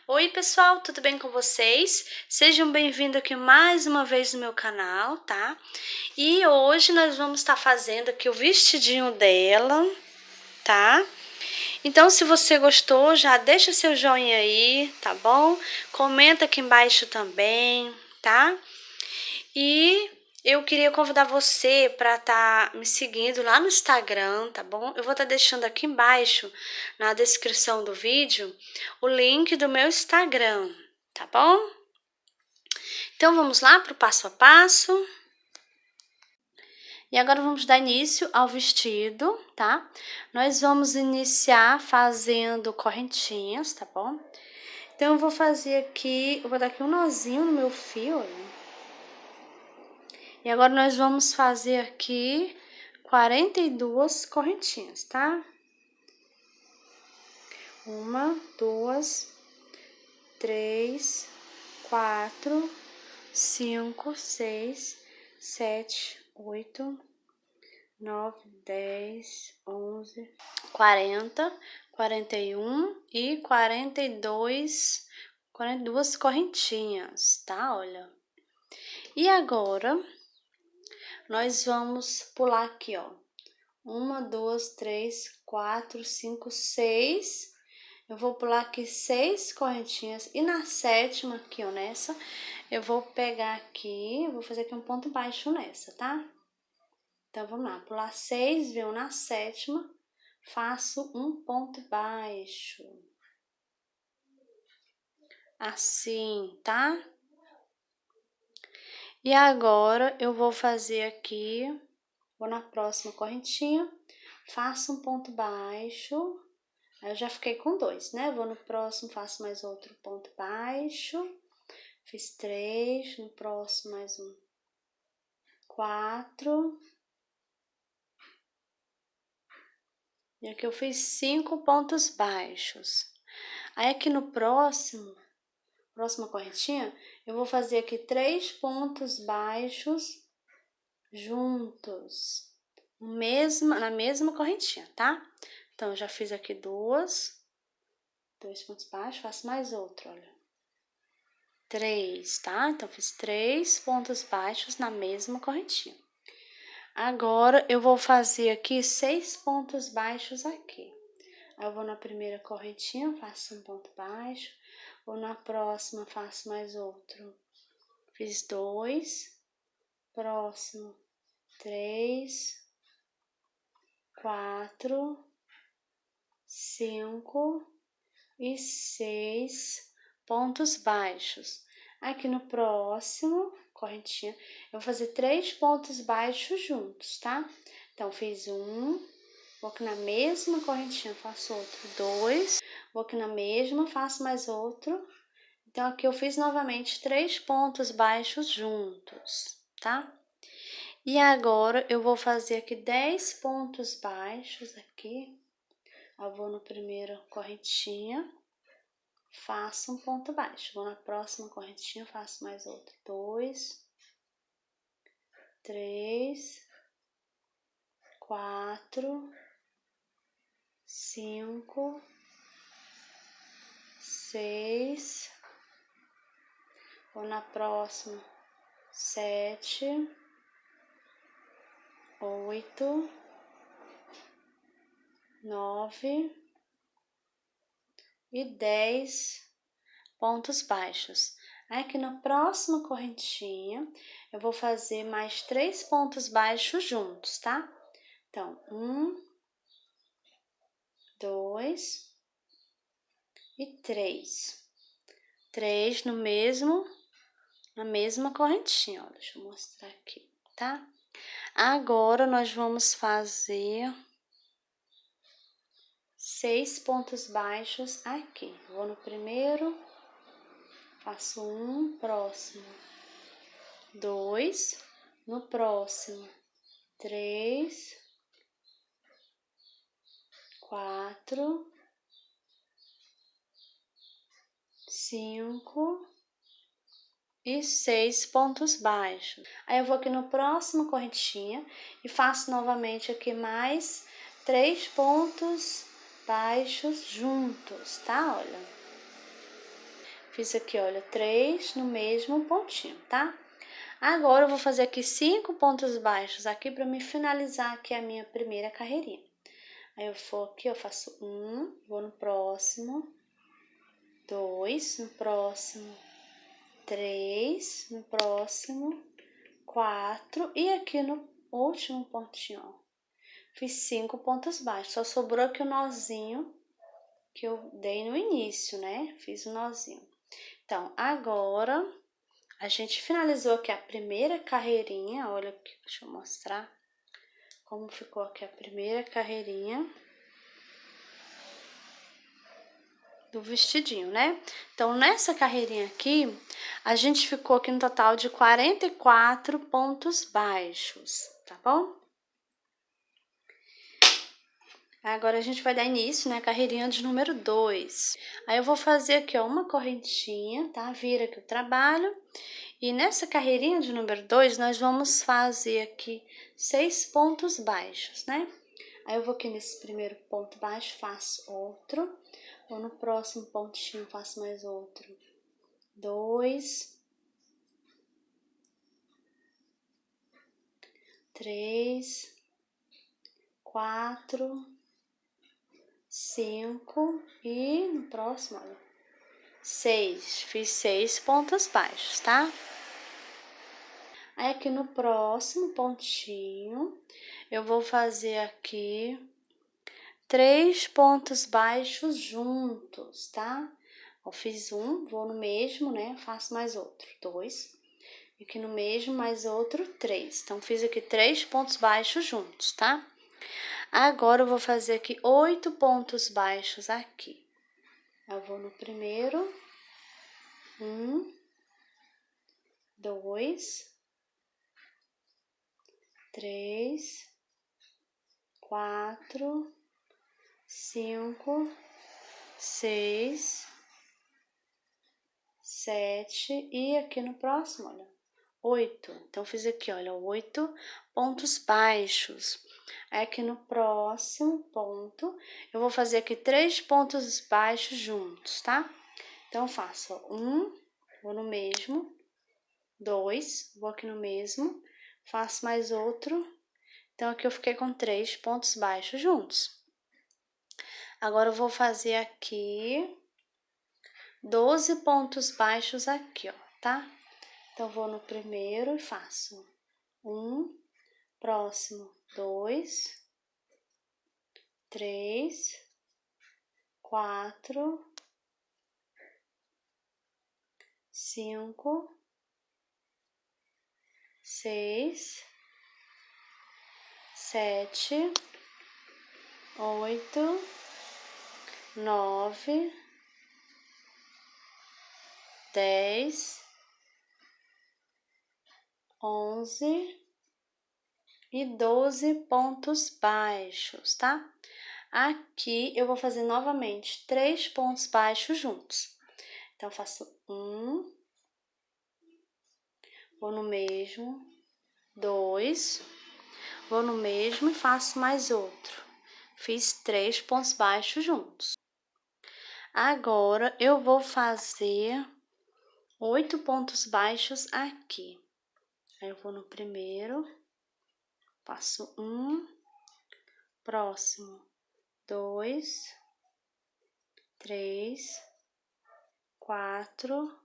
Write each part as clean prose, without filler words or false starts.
Oi pessoal, tudo bem com vocês? Sejam bem-vindos aqui mais uma vez no meu canal, tá? E hoje nós vamos estar fazendo aqui o vestidinho dela, tá? Então se você gostou, já deixa seu joinha aí, tá bom? Comenta aqui embaixo também, tá? E eu queria convidar você para estar me seguindo lá no Instagram, tá bom? Eu vou estar deixando aqui embaixo, na descrição do vídeo, o link do meu Instagram, tá bom? Então vamos lá para o passo a passo. E agora vamos dar início ao vestido, tá? Nós vamos iniciar fazendo correntinhas, tá bom? Então eu vou fazer aqui, eu vou dar aqui um nozinho no meu fio, olha. E agora nós vamos fazer aqui 42 correntinhas, tá? 1, 2, 3, 4, 5, 6, 7, 8, 9, 10, 11, 40, 41 e 42 correntinhas, tá? Olha. E agora nós vamos pular aqui, ó. 1, 2, 3, 4, 5, 6. Eu vou pular aqui 6 correntinhas. E na sétima aqui, ó, nessa, eu vou pegar aqui, eu vou fazer aqui um ponto baixo nessa, tá? Então, vamos lá. Pular 6, venho na sétima, faço um ponto baixo. Assim, tá? E agora, eu vou fazer aqui, vou na próxima correntinha, faço um ponto baixo. Aí eu já fiquei com 2, né? Vou no próximo, faço mais outro ponto baixo. Fiz 3, no próximo mais um. 4. E aqui eu fiz 5 pontos baixos. Aí aqui no próxima correntinha, eu vou fazer aqui 3 pontos baixos juntos. Na mesma correntinha, tá? Então, eu já fiz aqui 2 pontos baixos, faço mais outro, olha. 3, tá? Então, fiz 3 pontos baixos na mesma correntinha. Agora, eu vou fazer aqui 6 pontos baixos aqui. Aí, eu vou na primeira correntinha, faço um ponto baixo. Vou na próxima, faço mais outro. Fiz 2. Próximo, 3, 4, 5 e 6 pontos baixos. Aqui no próximo correntinha, eu vou fazer 3 pontos baixos juntos, tá? Então, fiz um, vou aqui na mesma correntinha, faço outro, 2, vou aqui na mesma, faço mais outro. Então, aqui eu fiz novamente 3 pontos baixos juntos, tá? E agora, eu vou fazer aqui 10 pontos baixos aqui. Eu vou no primeiro correntinha, faço um ponto baixo. Vou na próxima correntinha, faço mais outro. 2, 3, 4, 5, 6. Vou na próxima, 7, 8, 9 e 10 pontos baixos. Aqui na próxima correntinha, eu vou fazer mais 3 pontos baixos juntos, tá? Então, 1, 2 e 3. 3 na mesma correntinha, ó. Deixa eu mostrar aqui, tá? Agora, nós vamos fazer 6 pontos baixos aqui. Vou no primeiro, faço um, próximo, 2, no próximo, 3, 4, 5 e 6 pontos baixos. Aí eu vou aqui no próximo correntinha e faço novamente aqui mais 3 pontos baixos juntos, tá? Olha. Fiz aqui, olha, 3 no mesmo pontinho, tá? Agora, eu vou fazer aqui 5 pontos baixos aqui para me finalizar aqui a minha primeira carreirinha. Aí, eu vou aqui, eu faço 1, vou no próximo, 2, no próximo, 3, no próximo, 4 e aqui no último pontinho, ó. Fiz 5 pontos baixos, só sobrou aqui o nozinho que eu dei no início, né? Fiz o nozinho. Então, agora, a gente finalizou aqui a primeira carreirinha, olha aqui, deixa eu mostrar como ficou aqui a primeira carreirinha do vestidinho, né? Então, nessa carreirinha aqui, a gente ficou aqui no total de 44 pontos baixos, tá bom? Agora, a gente vai dar início, né, carreirinha de número 2. Aí, eu vou fazer aqui, ó, uma correntinha, tá? Vira aqui o trabalho. E nessa carreirinha de número 2, nós vamos fazer aqui 6 pontos baixos, né? Aí, eu vou aqui nesse primeiro ponto baixo, faço outro. Vou no próximo pontinho, faço mais outro. 2, 3, 4, 5 e no próximo, olha, 6. Fiz 6 pontos baixos, tá? Aí, aqui no próximo pontinho, eu vou fazer aqui 3 pontos baixos juntos, tá? Eu fiz um, vou no mesmo, né? Faço mais outro, 2. Aqui no mesmo, mais outro, 3. Então, fiz aqui 3 pontos baixos juntos, tá? Agora, eu vou fazer aqui 8 pontos baixos aqui. Eu vou no primeiro, 1, 2, 3, 4, 5, 6, 7 e aqui no próximo, olha, 8. Então, fiz aqui, olha, 8 pontos baixos. Aí, aqui no próximo ponto, eu vou fazer aqui 3 pontos baixos juntos, tá? Então, eu faço, ó, 1, vou no mesmo, 2, vou aqui no mesmo, faço mais outro. Então, aqui eu fiquei com 3 pontos baixos juntos. Agora, eu vou fazer aqui 12 pontos baixos aqui, ó, tá? Então, vou no primeiro e faço 1, próximo, 2, 3, 4, 5, 6, 7, 8, 9, 10, 11 e 12 pontos baixos, tá? Aqui eu vou fazer novamente 3 pontos baixos juntos. Então, faço 1, vou no mesmo, 2, vou no mesmo e faço mais outro. Fiz 3 pontos baixos juntos. Agora, eu vou fazer 8 pontos baixos aqui. Aí, eu vou no primeiro, faço 1, próximo, 2, 3, 4,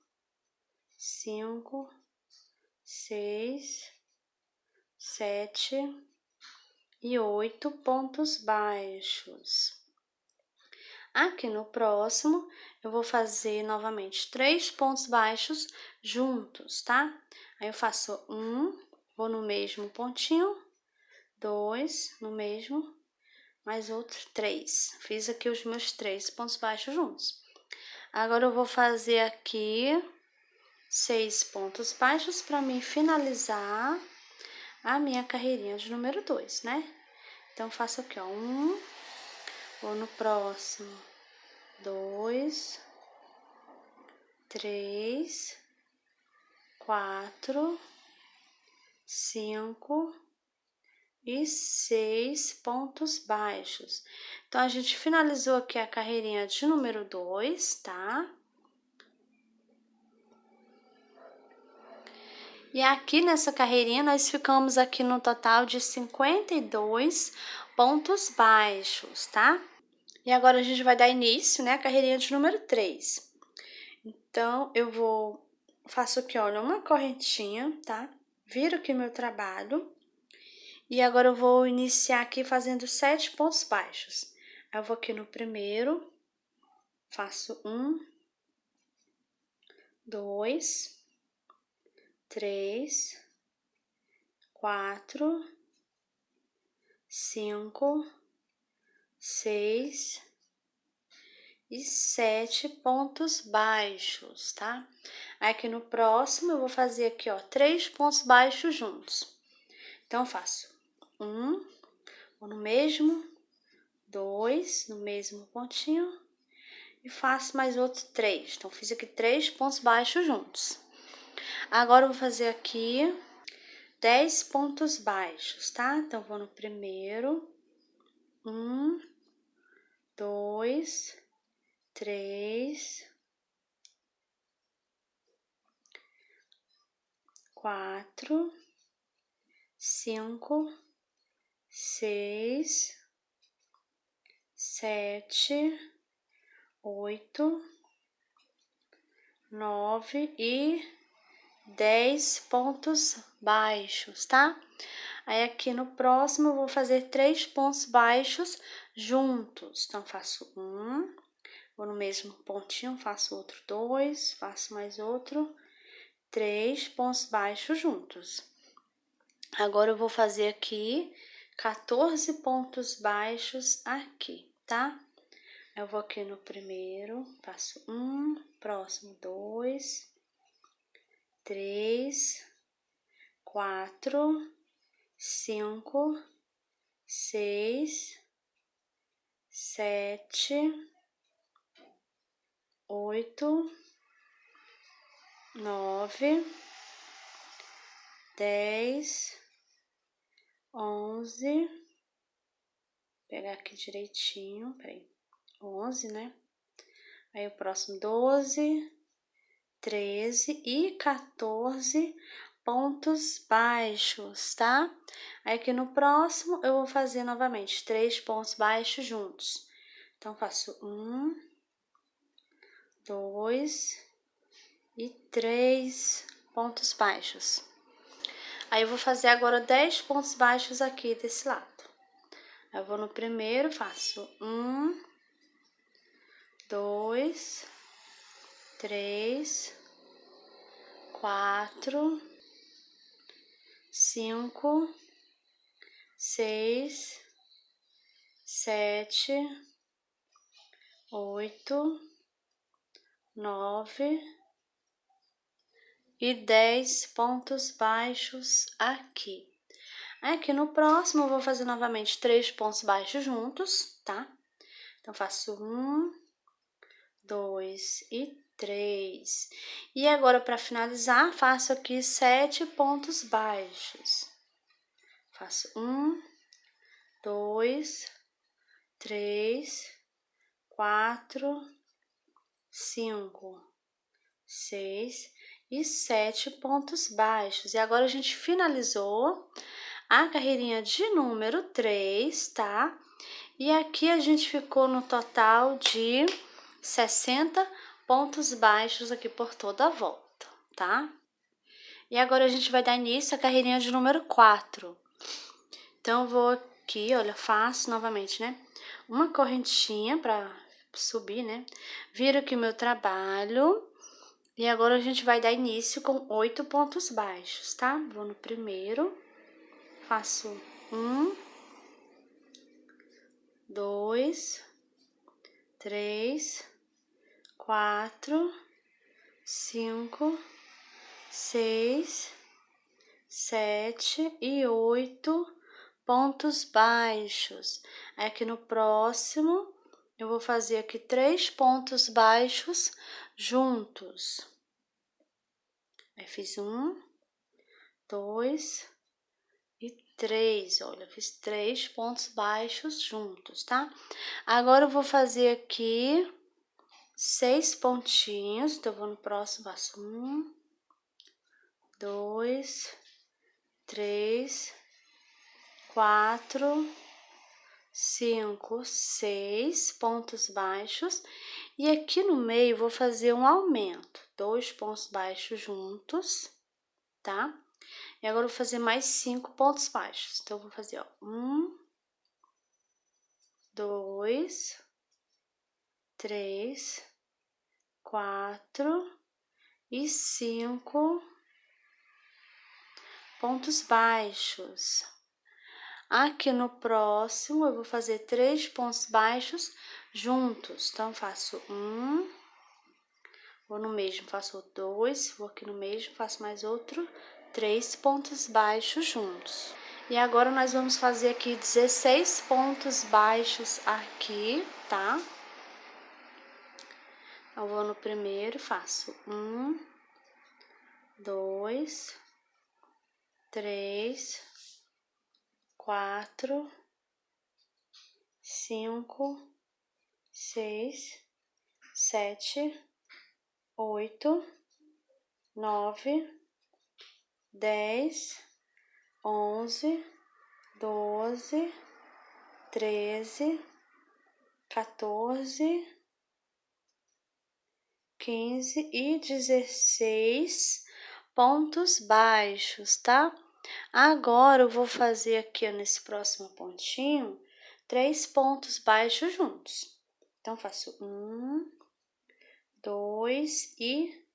5, 6, 7 e 8 pontos baixos. Aqui no próximo, eu vou fazer novamente 3 pontos baixos juntos, tá? Aí, eu faço 1, vou no mesmo pontinho, 2, no mesmo, mais outro, 3. Fiz aqui os meus 3 pontos baixos juntos. Agora, eu vou fazer aqui 6 pontos baixos para mim finalizar a minha carreirinha de número 2, né? Então, faço aqui, ó, 1, vou no próximo, 2, 3, 4, 5 e 6 pontos baixos. Então, a gente finalizou aqui a carreirinha de número 2, tá? E aqui nessa carreirinha, nós ficamos aqui no total de 52 pontos baixos, tá? E agora a gente vai dar início, né, à carreirinha de número 3. Então, faço aqui, olha, uma correntinha, tá? Viro aqui meu trabalho. E agora eu vou iniciar aqui fazendo 7 pontos baixos. Eu vou aqui no primeiro, faço 1, 2, 3, 4, 5, 6 e 7 pontos baixos, tá? Aqui no próximo eu vou fazer aqui, ó, 3 pontos baixos juntos. Então, eu faço 1, vou no mesmo, 2, no mesmo pontinho e faço mais outro 3. Então, fiz aqui 3 pontos baixos juntos. Agora, eu vou fazer aqui 10 pontos baixos, tá? Então, vou no primeiro, 1, 2, 3, 4, 5, 6, 7, 8, 9 e 10 pontos baixos, tá? Aí, aqui no próximo, eu vou fazer 3 pontos baixos juntos. Então, faço 1, vou no mesmo pontinho, faço outro 2, faço mais outro, 3 pontos baixos juntos. Agora, eu vou fazer aqui 14 pontos baixos aqui, tá? Eu vou aqui no primeiro, faço 1, próximo 2, 3, 4, 5, 6, 7, 8, 9, 10, 11, vou pegar aqui direitinho, peraí, 11, né? Aí o próximo 12, 13 e 14 pontos baixos, tá? Aí aqui no próximo eu vou fazer novamente 3 pontos baixos juntos. Então, faço 1, 2 e 3 pontos baixos. Aí eu vou fazer agora 10 pontos baixos aqui desse lado. Eu vou no primeiro, faço 1, 2, 3, 4, 5, 6, 7, 8, 9 e 10 pontos baixos aqui. Aqui no próximo eu vou fazer novamente 3 pontos baixos juntos, tá? Então, faço 1, 2 e 3. E agora, para finalizar, faço aqui 7 pontos baixos. Faço 1, 2, 3, 4, 5, 6 e 7 pontos baixos. E agora a gente finalizou a carreirinha de número 3, tá? E aqui a gente ficou no total de 60 pontos baixos aqui por toda a volta, tá? E agora a gente vai dar início à carreirinha de número 4. Então, eu vou aqui, olha, faço novamente, né? Uma correntinha para subir, né? Viro aqui o meu trabalho. E agora a gente vai dar início com 8 pontos baixos, tá? Vou no primeiro, faço 1, 2, 3, 4, 5, 6, 7 e 8 pontos baixos. Aqui no próximo, eu vou fazer aqui 3 pontos baixos juntos. Aí, fiz 1, 2 e 3. Olha, fiz 3 pontos baixos juntos, tá? Agora, eu vou fazer aqui 6 pontinhos. Então, eu vou no próximo, faço 1, 2, 3, 4, 5, 6 pontos baixos. E aqui no meio, vou fazer um aumento. 2 pontos baixos juntos, tá? E agora eu vou fazer mais 5 pontos baixos. Então, eu vou fazer, ó, 1, 2, 3, 4 e 5 pontos baixos. Aqui no próximo, eu vou fazer 3 pontos baixos juntos. Então, faço 1, vou no mesmo, faço 2, vou aqui no mesmo, faço mais outro, 3 pontos baixos juntos. E agora, nós vamos fazer aqui 16 pontos baixos aqui, tá? Eu vou no primeiro, faço 1, 2, 3, 4, 5, 6, 7, 8, 9, 10, 11, 12, 13, 14, 15 e 16 pontos baixos, tá? Agora, eu vou fazer aqui, ó, nesse próximo pontinho, 3 pontos baixos juntos. Então, faço 1, 2 e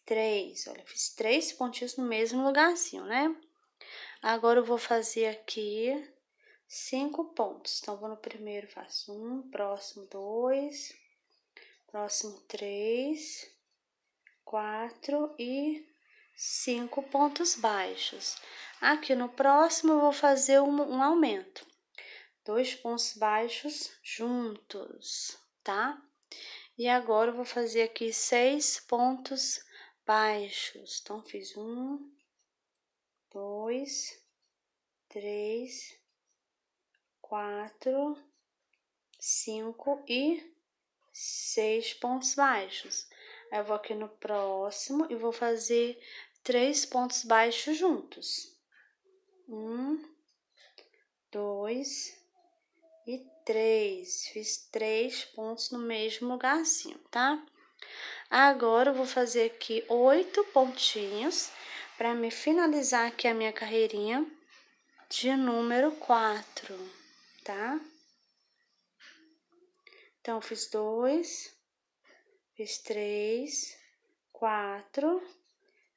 3. Olha, fiz 3 pontinhos no mesmo lugarzinho, né? Agora, eu vou fazer aqui 5 pontos. Então, vou no primeiro, faço 1, próximo 2, próximo 3, 4 e 5 pontos baixos. Aqui no próximo, eu vou fazer um aumento. 2 pontos baixos juntos, tá? E agora, eu vou fazer aqui 6 pontos baixos. Então, fiz 1, 2, 3, 4, 5 e 6 pontos baixos. Aí, eu vou aqui no próximo e vou fazer 3 pontos baixos juntos. 1, 2 e 3. Fiz 3 pontos no mesmo lugarzinho, tá? Agora, eu vou fazer aqui 8 pontinhos para me finalizar aqui a minha carreirinha de número 4, tá? Então, fiz 2, fiz 3, 4,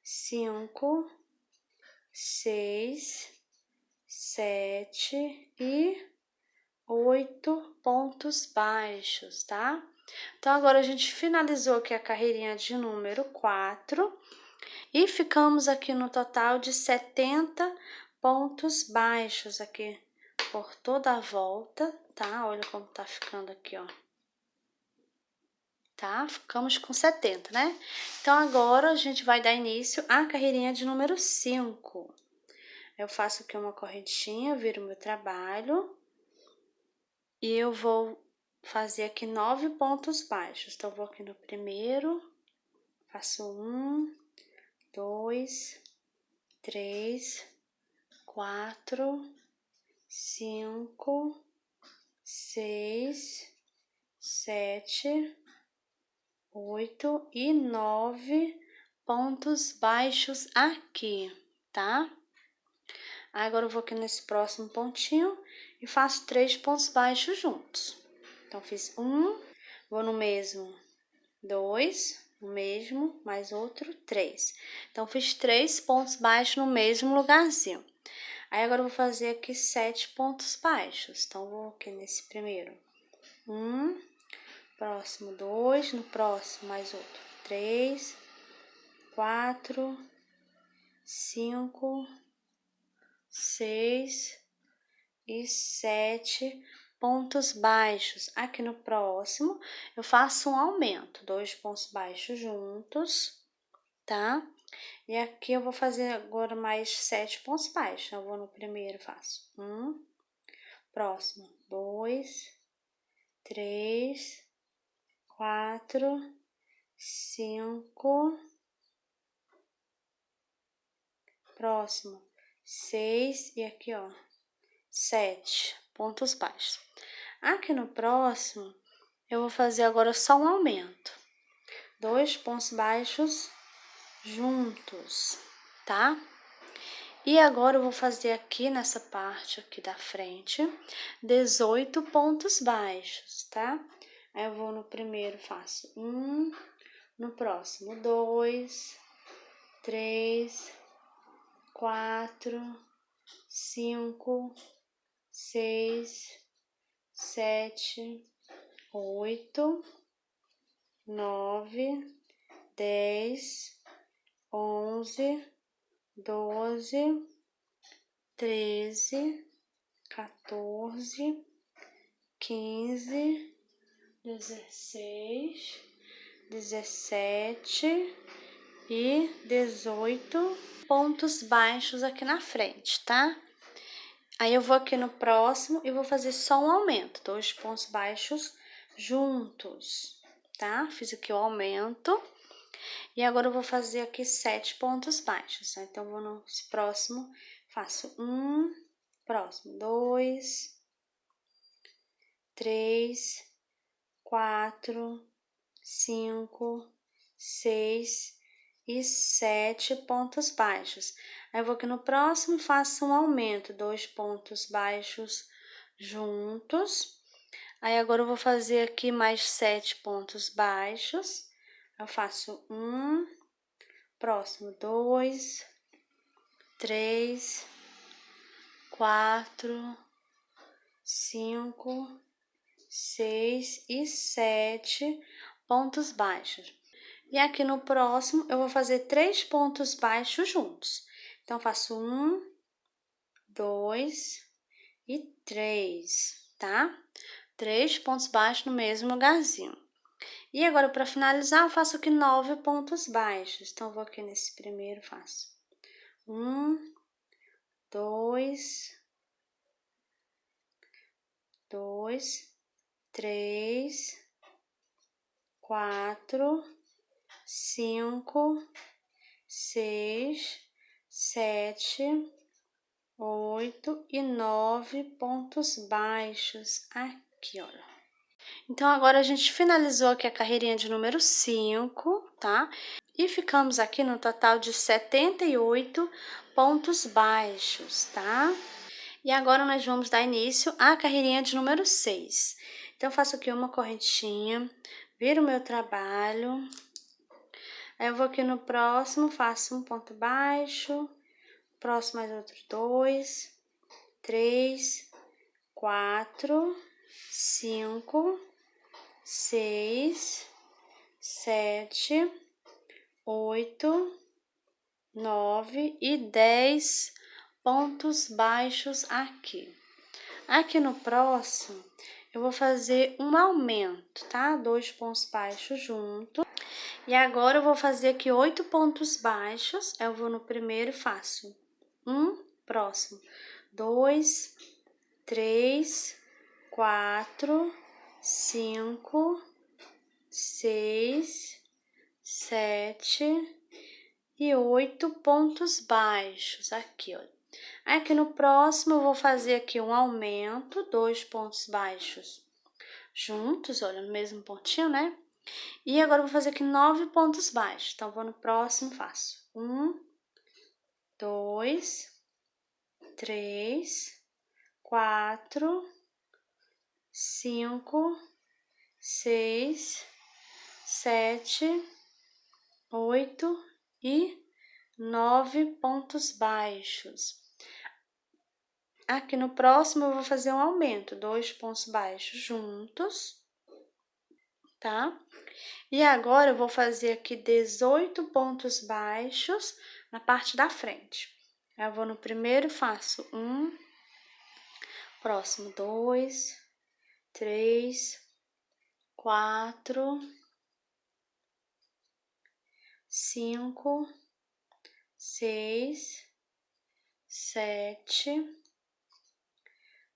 5, 6, 7 e 8 pontos baixos, tá? Então, agora a gente finalizou aqui a carreirinha de número 4 e ficamos aqui no total de 70 pontos baixos aqui por toda a volta, tá? Olha como tá ficando aqui, ó. Tá? Ficamos com 70, né? Então, agora a gente vai dar início à carreirinha de número 5. Eu faço aqui uma correntinha, viro meu trabalho e eu vou fazer aqui 9 pontos baixos. Então, eu vou aqui no primeiro, faço 1, 2, 3, 4, 5, 6, 7, 8 e 9 pontos baixos aqui, tá? Agora, eu vou aqui nesse próximo pontinho e faço 3 pontos baixos juntos. Então, fiz 1, vou no mesmo, 2, no mesmo, mais outro, 3. Então, fiz 3 pontos baixos no mesmo lugarzinho. Aí, agora eu vou fazer aqui 7 pontos baixos. Então, vou aqui nesse primeiro, 1, próximo 2, no próximo mais outro, 3, 4, 5, 6 e 7 pontos baixos. Aqui no próximo, eu faço um aumento, 2 pontos baixos juntos, tá? E aqui eu vou fazer agora mais 7 pontos baixos. Eu vou no primeiro, faço 1, próximo 2, 3, 4, 5, próximo 6 e aqui, ó, 7 pontos baixos. Aqui no próximo, eu vou fazer agora só um aumento. 2 pontos baixos juntos, tá? E agora eu vou fazer aqui nessa parte aqui da frente 18 pontos baixos, tá? Aí eu vou no primeiro, faço 1, no próximo 2, 3, 4, 5, 6, 7, 8, 9, 10, 11, 12, 13, 14, 15, 16, 17 e 18 pontos baixos aqui na frente, tá? Aí eu vou aqui no próximo e vou fazer só um aumento, 2 pontos baixos juntos, tá? Fiz aqui o aumento. E agora eu vou fazer aqui 7 pontos baixos, tá? Então, eu vou no próximo, faço 1, próximo 2, 3, 4, 5, 6 e 7 pontos baixos. Aí, eu vou aqui no próximo, faço um aumento, 2 pontos baixos juntos. Aí, agora eu vou fazer aqui mais 7 pontos baixos. Eu faço 1, próximo 2, 3, 4, 5, 6 e 7 pontos baixos. E aqui no próximo, eu vou fazer 3 pontos baixos juntos. Então, faço 1, 2 e 3, tá? 3 pontos baixos no mesmo lugarzinho. E agora, para finalizar, eu faço aqui 9 pontos baixos. Então, eu vou aqui nesse primeiro, faço 1, 2, 3, 4, 5, 6, 7, 8 e 9 pontos baixos aqui, olha. Então, agora a gente finalizou aqui a carreirinha de número 5, tá? E ficamos aqui no total de 78 pontos baixos, tá? E agora nós vamos dar início à carreirinha de número 6. Então, eu faço aqui uma correntinha, viro o meu trabalho. Aí, eu vou aqui no próximo, faço um ponto baixo, próximo mais outros 2, 3, 4, 5, 6, 7, 8, 9 e 10 pontos baixos aqui. Aqui no próximo, eu vou fazer um aumento, tá? 2 pontos baixos junto. E agora, eu vou fazer aqui 8 pontos baixos. Eu vou no primeiro e faço 1, próximo, 2, 3, 4, 5, 6, 7 e 8 pontos baixos aqui, ó. Aqui no próximo, eu vou fazer aqui um aumento, 2 pontos baixos juntos, olha, no mesmo pontinho, né? E agora, eu vou fazer aqui 9 pontos baixos. Então, vou no próximo, faço 1, 2, 3, 4, 5, 6, 7, 8 e 9 pontos baixos. Aqui no próximo, eu vou fazer um aumento, 2 pontos baixos juntos, tá? E agora, eu vou fazer aqui 18 pontos baixos na parte da frente. Eu vou no primeiro, faço 1, próximo 2, 3, 4, 5, 6, 7,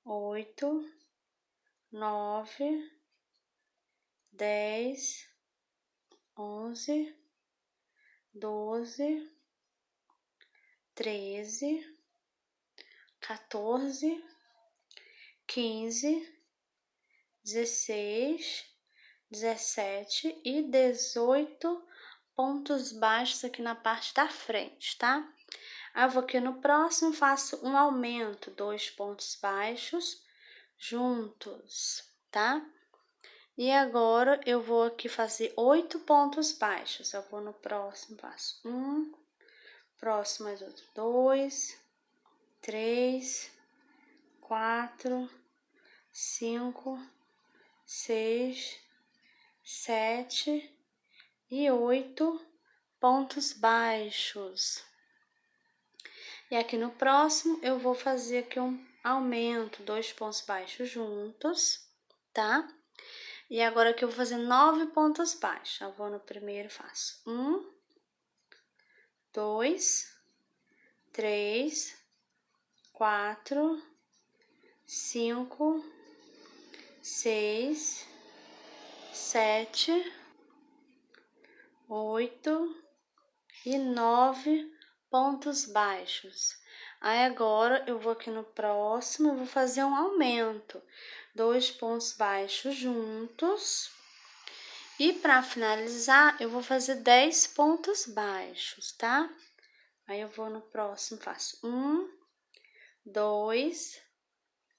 8, 9, 10, 11, 12, 13, 14, 15, 16, 17 e 18 pontos baixos aqui na parte da frente, tá? Aí eu vou aqui no próximo, faço um aumento, 2 pontos baixos juntos, tá? E agora eu vou aqui fazer 8 pontos baixos. Eu vou no próximo, faço 1, próximo mais outro, 2, 3, 4, 5, 6, 7 e 8 pontos baixos. E aqui no próximo eu vou fazer aqui um aumento, 2 pontos baixos juntos, tá? E agora aqui eu vou fazer 9 pontos baixos. Eu vou no primeiro, faço 1, 2, 3, 4, 5, 6, 7, 8 e 9 pontos baixos. Aí agora eu vou aqui no próximo, eu vou fazer um aumento, 2 pontos baixos juntos. E para finalizar, eu vou fazer 10 pontos baixos, tá? Aí eu vou no próximo, faço 1, 2,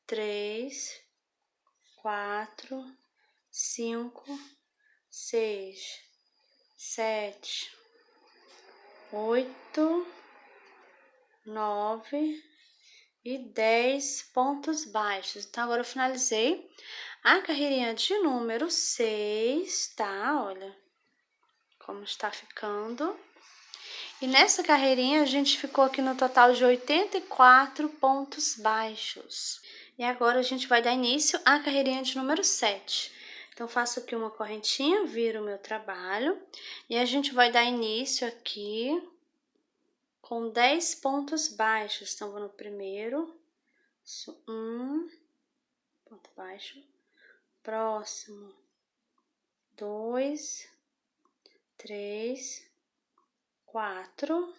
3, 4, 5, 6, 7, 8, 9 e 10 pontos baixos. Então, agora eu finalizei a carreirinha de número 6, tá? Olha como está ficando. E nessa carreirinha a gente ficou aqui no total de 84 pontos baixos. E agora a gente vai dar início à carreirinha de número 7. Então, faço aqui uma correntinha, viro o meu trabalho e a gente vai dar início aqui com 10 pontos baixos. Então, vou no primeiro, 1, ponto baixo, próximo, 2, 3, 4,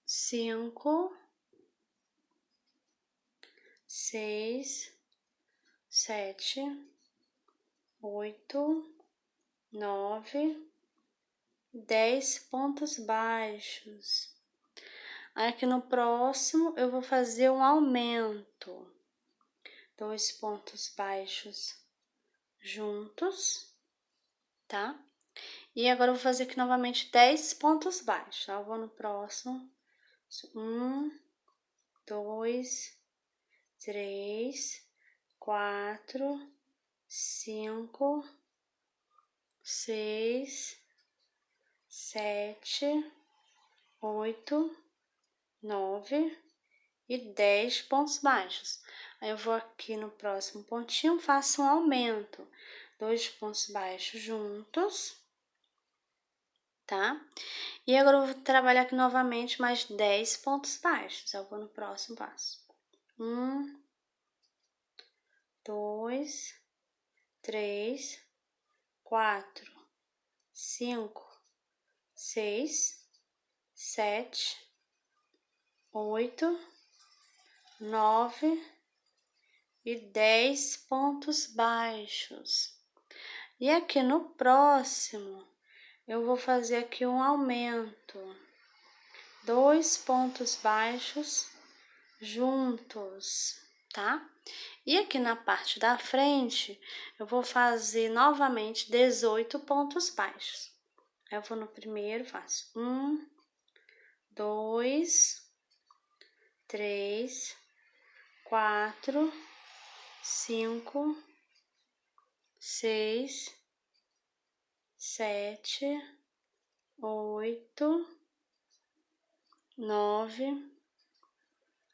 5, 6, 7, 8, 9, 10 pontos baixos. Aí aqui no próximo eu vou fazer um aumento, 2 pontos baixos juntos, tá? E agora eu vou fazer aqui novamente 10 pontos baixos. Eu vou no próximo, 1, 2, 3, 4, 5, 6, 7, 8, 9 e 10 pontos baixos. Aí eu vou aqui no próximo pontinho, faço um aumento, 2 pontos baixos juntos, tá? E agora eu vou trabalhar aqui novamente mais 10 pontos baixos. Eu vou no próximo passo. 1, 2, 3, 4, 5, 6, 7, 8, 9 e 10 pontos baixos. E aqui no próximo, eu vou fazer aqui um aumento, 2 pontos baixos juntos, tá? E aqui na parte da frente, eu vou fazer novamente 18 pontos baixos. Eu vou no primeiro, faço 1, 2, 3, 4, 5, 6, 7, 8, 9,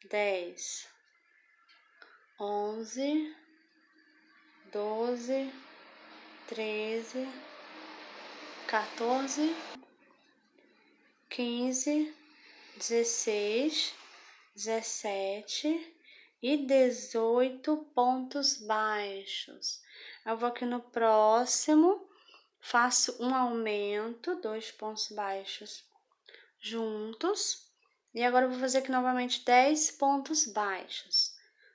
10, 11, 12, 13, 14, 15, 16, 17 e 18 pontos baixos. Eu vou aqui no próximo, faço um aumento, 2 pontos baixos juntos. E agora eu vou fazer aqui novamente 10 pontos baixos.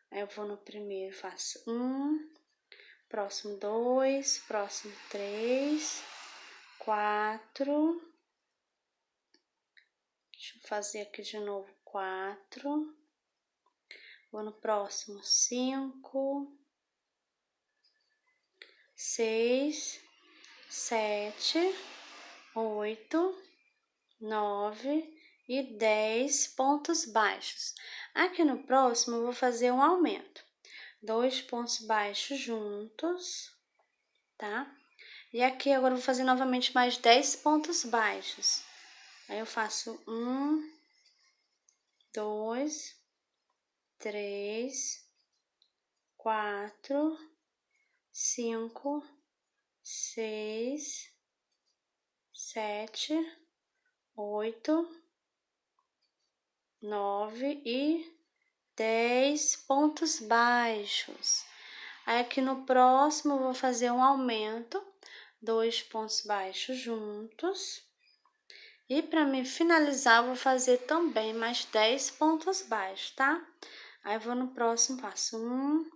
Aí eu vou no primeiro, faço 1, próximo 2, próximo 3, 4. Deixa eu fazer aqui de novo 4. Vou no próximo 5, 6, 7, 8, 9 e 10 pontos baixos. Aqui no próximo eu vou fazer um aumento. 2 pontos baixos juntos, tá? E aqui agora eu vou fazer novamente mais 10 pontos baixos. Aí eu faço 1, 2, 3, 4, 5, 6, 7, 8, 9 e 10 pontos baixos. Aí aqui no próximo eu vou fazer um aumento, 2 pontos baixos juntos. E para me finalizar, eu vou fazer também mais 10 pontos baixos, tá? Aí eu vou no próximo passo 1,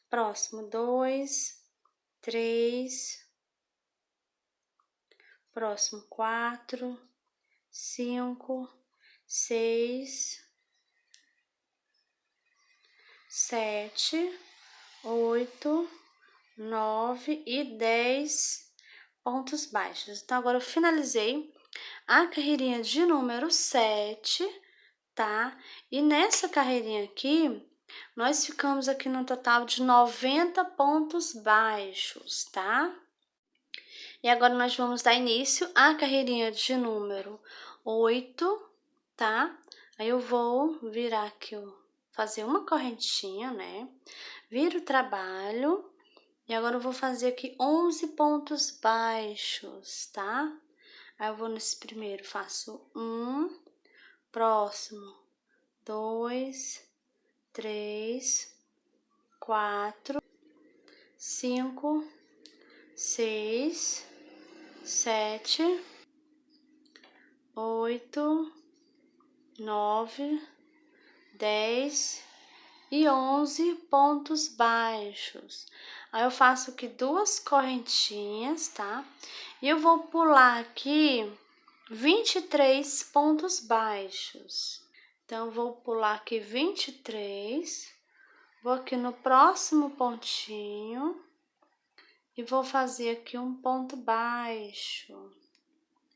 próximo 2, 3, próximo 4, 5, 6, 7, 8, 9 e 10 pontos baixos. Então, agora eu finalizei a carreirinha de número 7, tá? E nessa carreirinha aqui, nós ficamos aqui no total de 90 pontos baixos, tá? E agora nós vamos dar início à carreirinha de número 8, tá? Aí eu vou virar aqui, fazer uma correntinha, né? Viro o trabalho e agora eu vou fazer aqui 11 pontos baixos, tá? Aí eu vou nesse primeiro, faço 1, próximo 2, 3, 4, 5, 6, 7, 8, 9, 10 e 11 pontos baixos. Aí eu faço aqui 2 correntinhas, tá? E eu vou pular aqui 23 pontos baixos. Então, eu vou pular aqui 23, vou aqui no próximo pontinho e vou fazer aqui um ponto baixo,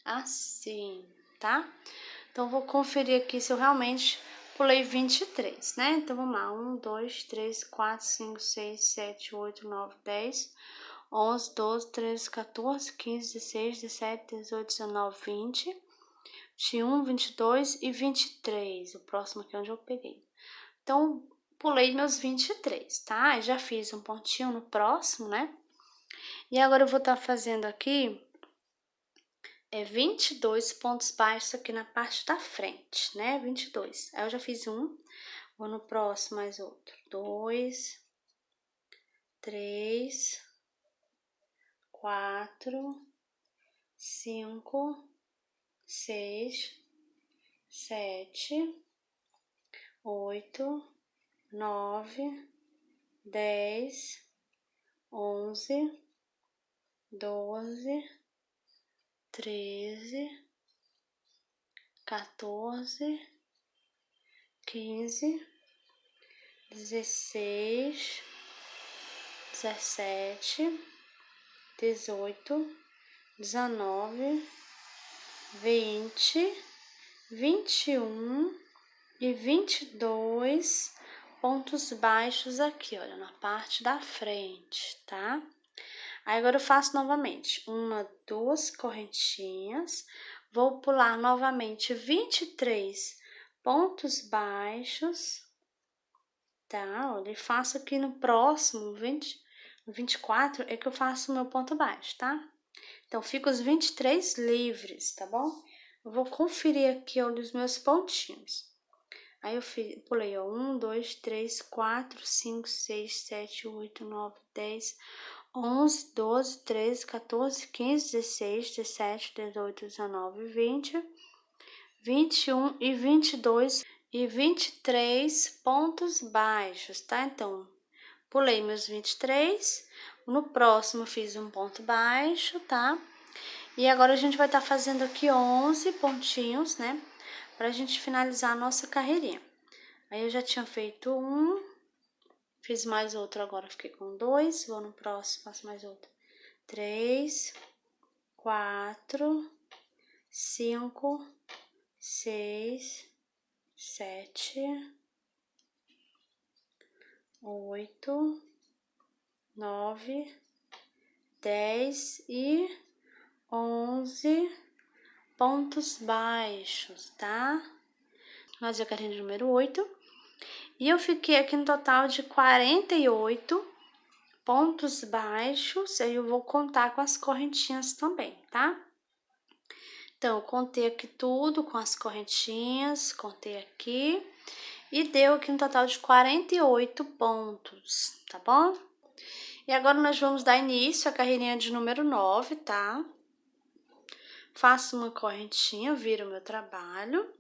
assim, tá? Então, vou conferir aqui se eu realmente pulei 23, né? Então, vamos lá. 1, 2, 3, 4, 5, 6, 7, 8, 9, 10, 11, 12, 13, 14, 15, 16, 17, 18, 19, 20, 21, 22 e 23. O próximo aqui é onde eu peguei. Então, pulei meus 23, tá? Já fiz um pontinho no próximo, né? E agora eu vou estar fazendo aqui 22 pontos baixos aqui na parte da frente, né? 22. Aí eu já fiz um, vou no próximo mais outro. 2, 3, 4, 5, 6, 7, 8, 9, 10, 11, 12, 13, 14, 15, 16, 17, 18, 19, 20, 21 e 22 pontos baixos aqui, olha, na parte da frente, tá? Aí agora eu faço novamente 1, 2 correntinhas, vou pular novamente 23 pontos baixos, tá? Olha, e faço aqui no próximo 24 é que eu faço o meu ponto baixo, tá? Então, fica os 23 livres, tá bom? Eu vou conferir aqui, olha, os meus pontinhos. Aí eu pulei, ó, 1, 2, 3, 4, 5, 6, 7, 8, 9, 10, 11, 12, 13, 14, 15, 16, 17, 18, 19, 20, 21 e 22 e 23 pontos baixos, tá? Então, pulei meus 23, no próximo fiz um ponto baixo, tá? E agora a gente vai estar fazendo aqui 11 pontinhos, né? Pra gente finalizar a nossa carreirinha. Aí eu já tinha feito um, fiz mais outro agora, fiquei com 2, vou no próximo, faço mais outro. 3, 4, 5, 6, 7, 8, 9, 10 e 11 pontos baixos, tá? Fazer a carreirinha número 8. E eu fiquei aqui no total de 48 pontos baixos. Aí eu vou contar com as correntinhas também, tá? Então, eu contei aqui tudo com as correntinhas, contei aqui. E deu aqui um total de 48 pontos, tá bom? E agora nós vamos dar início à carreirinha de número 9, tá? Faço uma correntinha, viro o meu trabalho.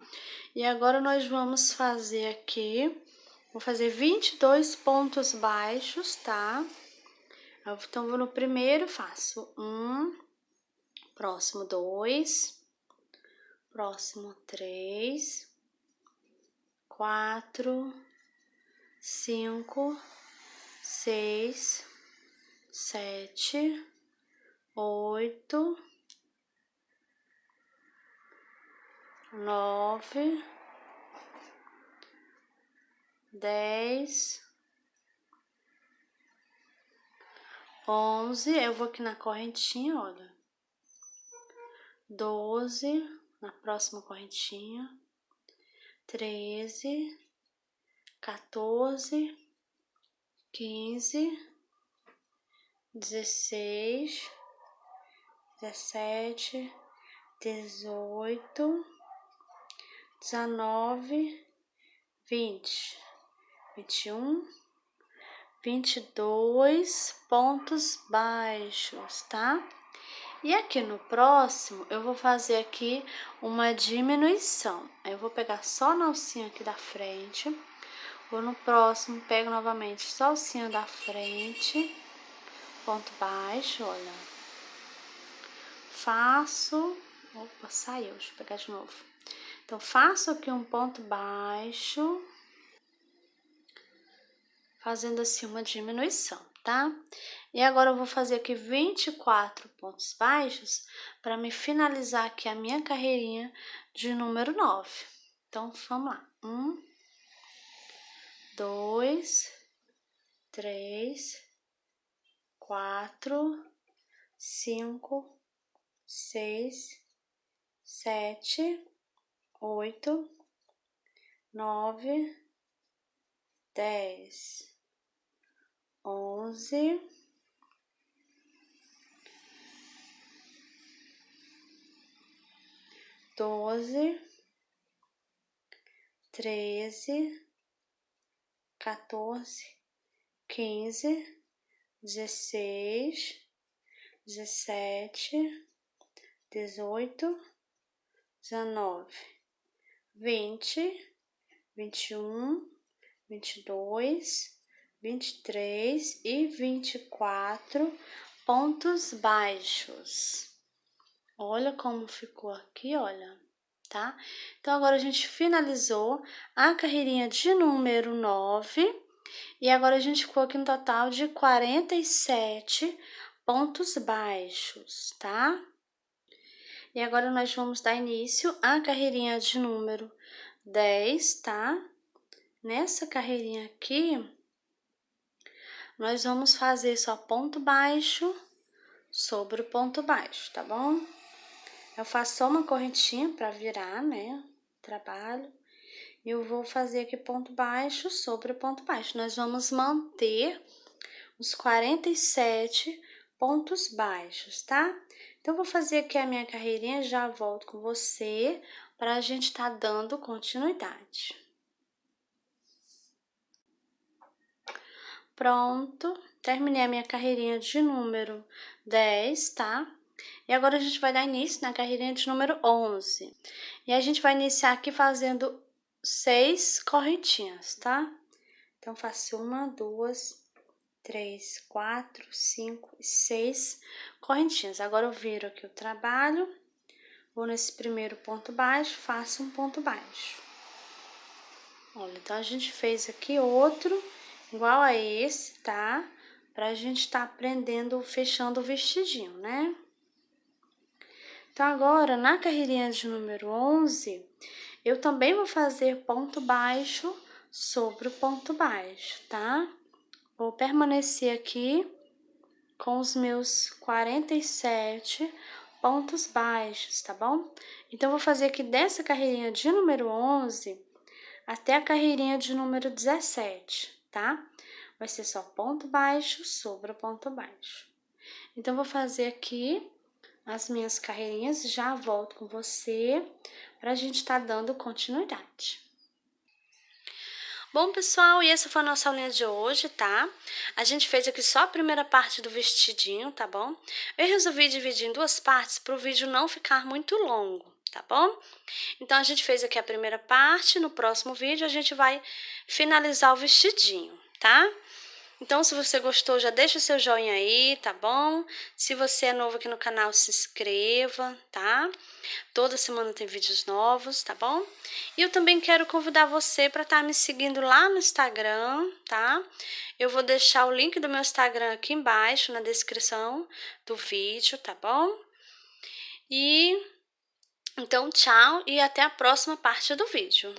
E agora nós vamos fazer aqui, vou fazer 22 pontos baixos, tá? Então, vou no primeiro, faço 1, próximo 2, próximo 3, 4, 5, 6, 7, 8, 9, 10, 11. Eu vou aqui na correntinha, olha. 12, na próxima correntinha. 13, 14, 15, 16, 17, 18, 19, 20, 21, 22 pontos baixos, tá? E aqui no próximo, eu vou fazer aqui uma diminuição. Aí eu vou pegar só na alcinha aqui da frente. Vou no próximo, pego novamente só a alcinha da frente. Ponto baixo, olha. Faço... Opa, saiu. Deixa eu pegar de novo. Então, faço aqui um ponto baixo. Fazendo assim uma diminuição, tá? E agora eu vou fazer aqui 24 pontos baixos para me finalizar aqui a minha carreirinha de número 9. Então, vamos lá. 1, 2, 3, 4, 5, 6, 7, 8, 9, 10, 11, 12, 13, 14, 15, 16, 17, 18, 19, 20, 21, 22, 23 e 24 pontos baixos. Olha como ficou aqui, olha, tá? Então, agora a gente finalizou a carreirinha de número 9 e agora a gente ficou aqui no total de 47 pontos baixos, tá? E agora nós vamos dar início à carreirinha de número 10, tá? Nessa carreirinha aqui, nós vamos fazer só ponto baixo sobre o ponto baixo, tá bom? Eu faço só uma correntinha para virar, né, trabalho. E eu vou fazer aqui ponto baixo sobre ponto baixo. Nós vamos manter os 47 pontos baixos, tá? Então, eu vou fazer aqui a minha carreirinha, já volto com você para a gente tá dando continuidade. Pronto, terminei a minha carreirinha de número 10, tá? E agora a gente vai dar início na carreirinha de número 11. E a gente vai iniciar aqui fazendo 6 correntinhas, tá? Então, faço 1, 2, 3, 4, 5 e 6 correntinhas. Agora eu viro aqui o trabalho, vou nesse primeiro ponto baixo, faço um ponto baixo. Olha, então a gente fez aqui outro igual a esse, tá? Pra gente tá aprendendo, fechando o vestidinho, né? Então, agora, na carreirinha de número 11, eu também vou fazer ponto baixo sobre o ponto baixo, tá? Vou permanecer aqui com os meus 47 pontos baixos, tá bom? Então, vou fazer aqui dessa carreirinha de número 11 até a carreirinha de número 17, tá? Vai ser só ponto baixo sobre o ponto baixo. Então, vou fazer aqui as minhas carreirinhas, já volto com você pra gente tá dando continuidade. Bom, pessoal, e essa foi a nossa aulinha de hoje, tá? A gente fez aqui só a primeira parte do vestidinho, tá bom? Eu resolvi dividir em duas partes para o vídeo não ficar muito longo, tá bom? Então, a gente fez aqui a primeira parte, no próximo vídeo a gente vai finalizar o vestidinho, tá? Então, se você gostou, já deixa o seu joinha aí, tá bom? Se você é novo aqui no canal, se inscreva, tá? Toda semana tem vídeos novos, tá bom? E eu também quero convidar você para estar me seguindo lá no Instagram, tá? Eu vou deixar o link do meu Instagram aqui embaixo, na descrição do vídeo, tá bom? E então, tchau e até a próxima parte do vídeo.